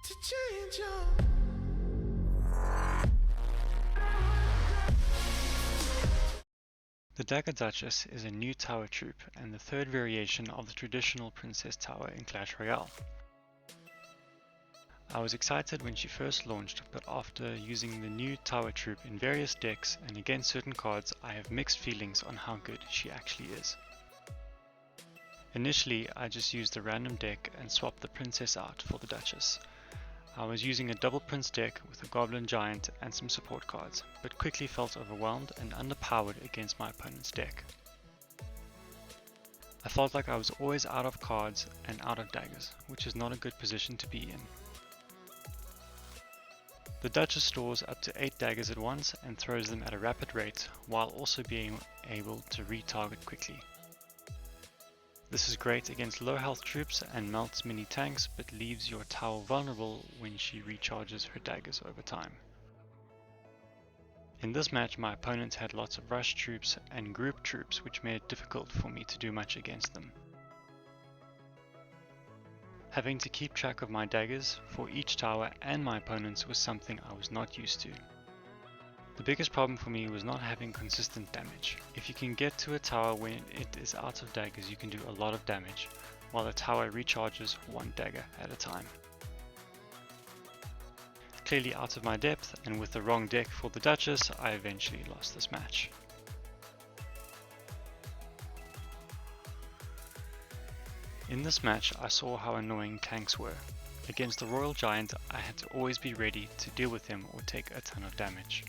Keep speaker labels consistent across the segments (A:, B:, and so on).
A: to change your
B: The Dagger Duchess is a new tower troop and the third variation of the traditional princess tower in Clash Royale. I was excited when she first launched, but after using the new tower troop in various decks and against certain cards, I have mixed feelings on how good she actually is. Initially, I just used a random deck and swapped the princess out for the Duchess. I was using a double prince deck with a goblin giant and some support cards, but quickly felt overwhelmed and underpowered against my opponent's deck. I felt like I was always out of cards and out of daggers, which is not a good position to be in. The Duchess stores up to 8 daggers at once and throws them at a rapid rate, while also being able to retarget quickly. This is great against low health troops and melts mini tanks, but leaves your tower vulnerable when she recharges her daggers over time. In this match, my opponent had lots of rush troops and group troops, which made it difficult for me to do much against them. Having to keep track of my daggers for each tower and my opponents was something I was not used to. The biggest problem for me was not having consistent damage. If you can get to a tower when it is out of daggers, you can do a lot of damage, while the tower recharges one dagger at a time. Clearly out of my depth, and with the wrong deck for the Duchess, I eventually lost this match. In this match, I saw how annoying tanks were. Against the Royal Giant, I had to always be ready to deal with him or take a ton of damage.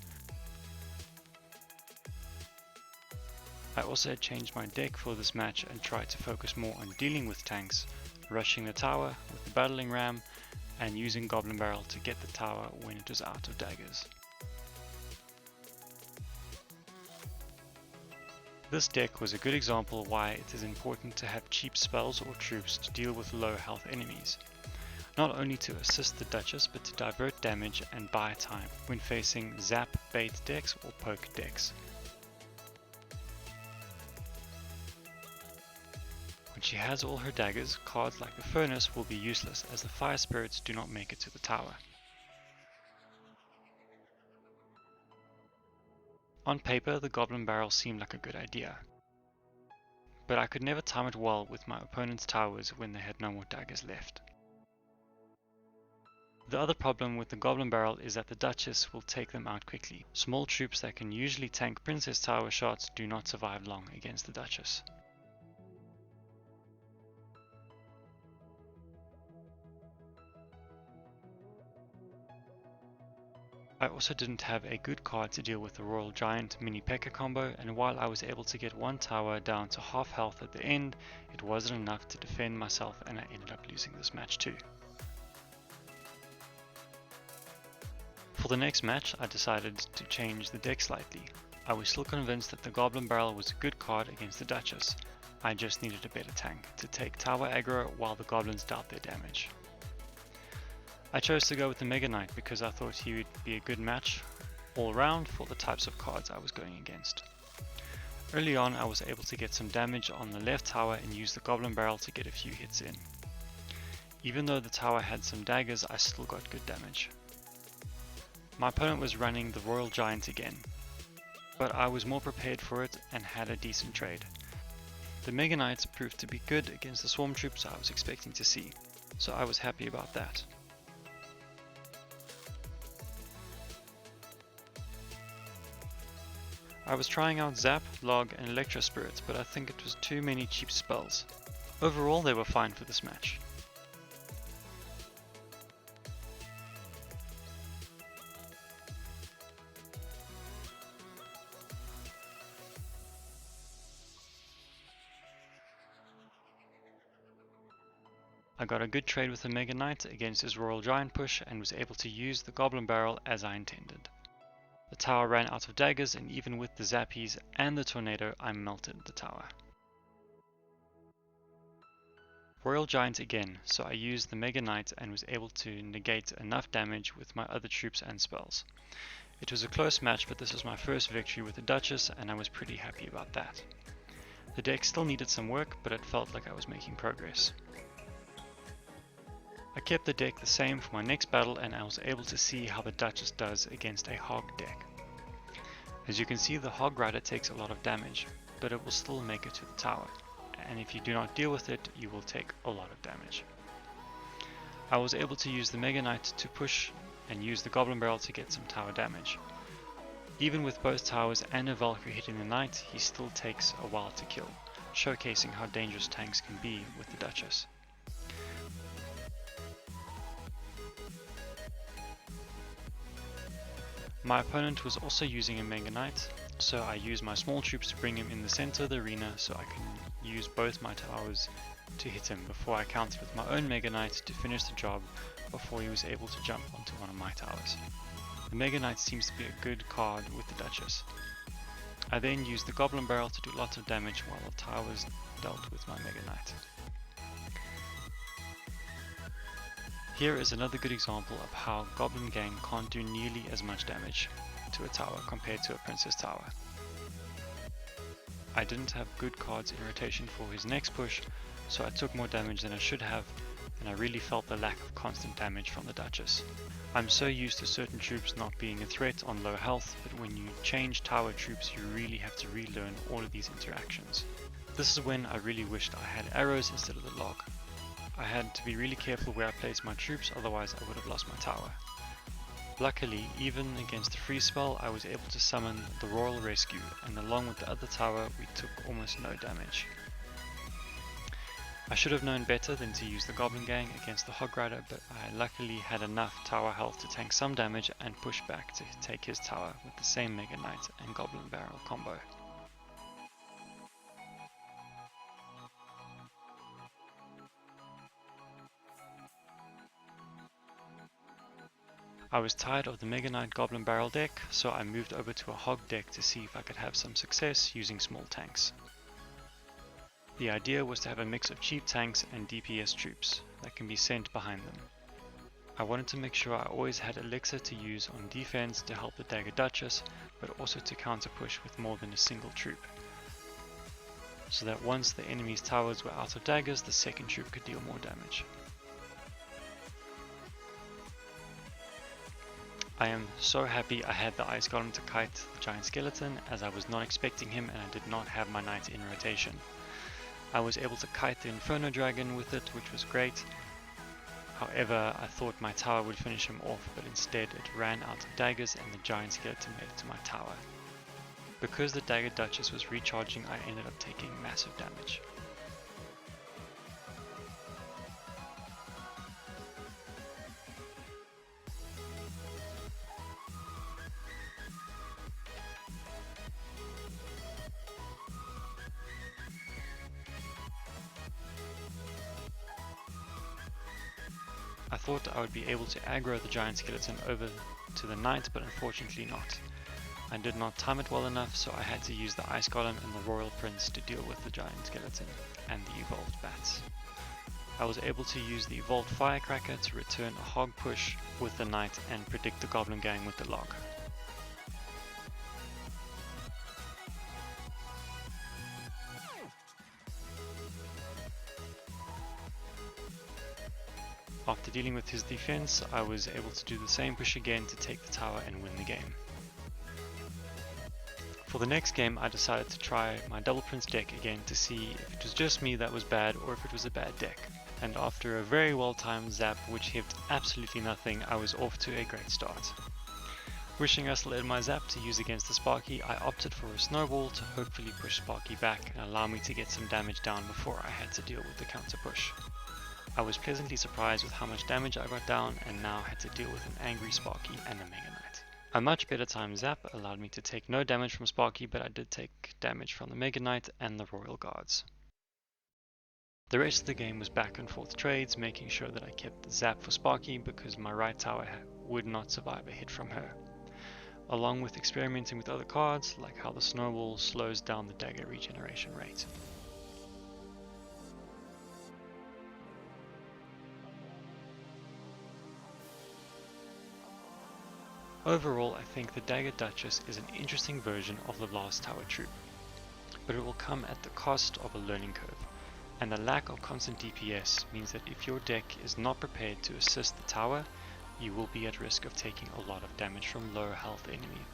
B: I also had changed my deck for this match and tried to focus more on dealing with tanks, rushing the tower with the battling ram, and using Goblin Barrel to get the tower when it was out of daggers. This deck was a good example why it is important to have cheap spells or troops to deal with low health enemies. Not only to assist the Duchess, but to divert damage and buy time when facing zap bait decks or poke decks. When she has all her daggers, cards like the Furnace will be useless as the fire spirits do not make it to the tower. On paper, the Goblin Barrel seemed like a good idea, but I could never time it well with my opponent's towers when they had no more daggers left. The other problem with the Goblin Barrel is that the Duchess will take them out quickly. Small troops that can usually tank Princess Tower shots do not survive long against the Duchess. I also didn't have a good card to deal with the Royal Giant mini P.E.K.K.A combo, and while I was able to get one tower down to half health at the end, it wasn't enough to defend myself and I ended up losing this match too. For the next match, I decided to change the deck slightly. I was still convinced that the Goblin Barrel was a good card against the Duchess. I just needed a better tank to take tower aggro while the goblins dealt their damage. I chose to go with the Mega Knight because I thought he would be a good match all round for the types of cards I was going against. Early on, I was able to get some damage on the left tower and use the Goblin Barrel to get a few hits in. Even though the tower had some daggers, I still got good damage. My opponent was running the Royal Giant again, but I was more prepared for it and had a decent trade. The Mega Knight proved to be good against the swarm troops I was expecting to see, so I was happy about that. I was trying out Zap, Log and Electro Spirit, but I think it was too many cheap spells. Overall they were fine for this match. I got a good trade with the Mega Knight against his Royal Giant push and was able to use the Goblin Barrel as I intended. The tower ran out of daggers, and even with the zappies and the tornado, I melted the tower. Royal Giant again, so I used the Mega Knight and was able to negate enough damage with my other troops and spells. It was a close match, but this was my first victory with the Duchess and I was pretty happy about that. The deck still needed some work, but it felt like I was making progress. I kept the deck the same for my next battle, and I was able to see how the Duchess does against a Hog deck. As you can see, the Hog Rider takes a lot of damage, but it will still make it to the tower, and if you do not deal with it, you will take a lot of damage. I was able to use the Mega Knight to push and use the Goblin Barrel to get some tower damage. Even with both towers and a Valkyrie hitting the Knight, he still takes a while to kill, showcasing how dangerous tanks can be with the Duchess. My opponent was also using a Mega Knight, so I used my small troops to bring him in the center of the arena so I can use both my towers to hit him before I countered with my own Mega Knight to finish the job before he was able to jump onto one of my towers. The Mega Knight seems to be a good card with the Duchess. I then used the Goblin Barrel to do lots of damage while the towers dealt with my Mega Knight. Here is another good example of how Goblin Gang can't do nearly as much damage to a tower compared to a Princess Tower. I didn't have good cards in rotation for his next push, so I took more damage than I should have, and I really felt the lack of constant damage from the Duchess. I'm so used to certain troops not being a threat on low health, but when you change tower troops you really have to relearn all of these interactions. This is when I really wished I had arrows instead of the log. I had to be really careful where I placed my troops, otherwise I would have lost my tower. Luckily, even against the free spell, I was able to summon the Royal Rescue, and along with the other tower we took almost no damage. I should have known better than to use the Goblin Gang against the Hog Rider, but I luckily had enough tower health to tank some damage and push back to take his tower with the same Mega Knight and Goblin Barrel combo. I was tired of the Mega Knight Goblin Barrel deck, so I moved over to a Hog deck to see if I could have some success using small tanks. The idea was to have a mix of cheap tanks and DPS troops that can be sent behind them. I wanted to make sure I always had Elixir to use on defense to help the Dagger Duchess, but also to counter push with more than a single troop, so that once the enemy's towers were out of daggers, the second troop could deal more damage. I am so happy I had the Ice Golem to kite the giant skeleton, as I was not expecting him and I did not have my knight in rotation. I was able to kite the Inferno Dragon with it, which was great. However, I thought my tower would finish him off, but instead it ran out of daggers and the giant skeleton made it to my tower. Because the Dagger Duchess was recharging, I ended up taking massive damage. I thought I would be able to aggro the giant skeleton over to the knight, but unfortunately not. I did not time it well enough, so I had to use the Ice Golem and the Royal Prince to deal with the giant skeleton and the evolved bats. I was able to use the evolved Firecracker to return a hog push with the knight and predict the Goblin Gang with the log. After dealing with his defense, I was able to do the same push again to take the tower and win the game. For the next game, I decided to try my Double Prince deck again to see if it was just me that was bad or if it was a bad deck. And after a very well timed zap which hit absolutely nothing, I was off to a great start. Wishing I still had my zap to use against the Sparky, I opted for a snowball to hopefully push Sparky back and allow me to get some damage down before I had to deal with the counter push. I was pleasantly surprised with how much damage I got down and now had to deal with an angry Sparky and a Mega Knight. A much better timed zap allowed me to take no damage from Sparky, but I did take damage from the Mega Knight and the Royal Guards. The rest of the game was back and forth trades, making sure that I kept the zap for Sparky because my right tower would not survive a hit from her, along with experimenting with other cards like how the snowball slows down the dagger regeneration rate. Overall, I think the Dagger Duchess is an interesting version of the last tower troop, but it will come at the cost of a learning curve, and the lack of constant DPS means that if your deck is not prepared to assist the tower, you will be at risk of taking a lot of damage from low health enemies.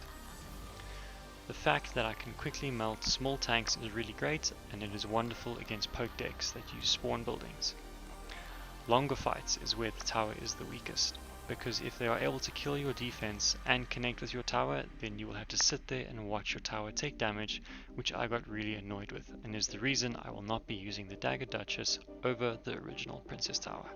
B: The fact that I can quickly melt small tanks is really great, and it is wonderful against poke decks that use spawn buildings. Longer fights is where the tower is the weakest, because if they are able to kill your defense and connect with your tower, then you will have to sit there and watch your tower take damage, which I got really annoyed with, and is the reason I will not be using the Dagger Duchess over the original Princess Tower.